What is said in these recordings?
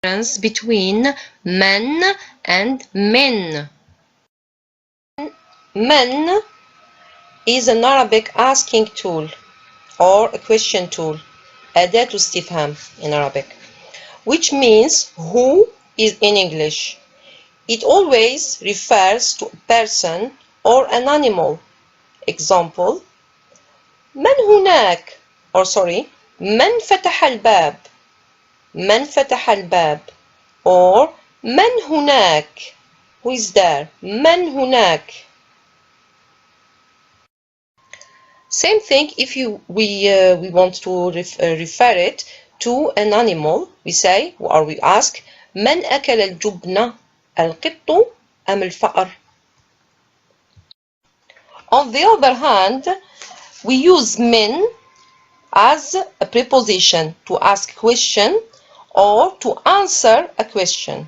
difference between men and men. Men is an Arabic asking tool or a question tool, أداة استفهام in Arabic, which means who is in English. It always refers to a person or an animal. Example: من هناك, or sorry, من فتح الباب, من فتح الباب, or من هناك, who is there, من هناك. Same thing if we want to refer it to an animal. We say, or we ask, من أكل الجبن, القط أم الفأر. On the other hand, we use min as a preposition to ask question or to answer a question.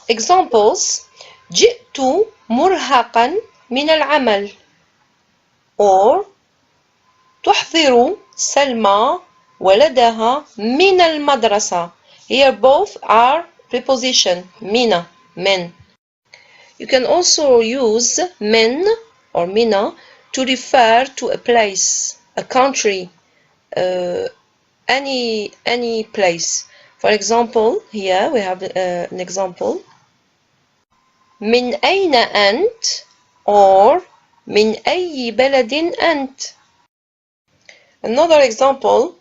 Examples: جئت مرهقا من العمل, or تحضر سلمى ولدها من المدرسة. Here both are preposition, mina, men. You can also use min or mina to refer to a place, a country, any place. For example, here we have an example. من أين أنت, or من أي بلد أنت. Another example,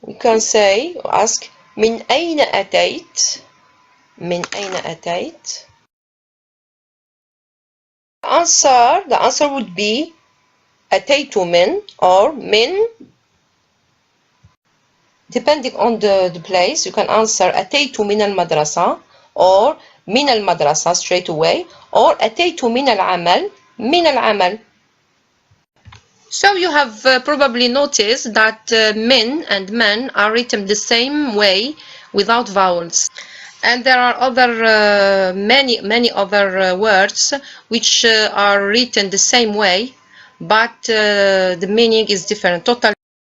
we can say, ask من أين أتيت, من أين أتيت. The answer would be أتيت من, or من. Depending on the place, you can answer أتيت من المدرسة, or من المدرسة straight away, or أتيت من العمل, من العمل. So you have probably noticed that min and men are written the same way without vowels. And there are other many other words which are written the same way, but the meaning is different, totally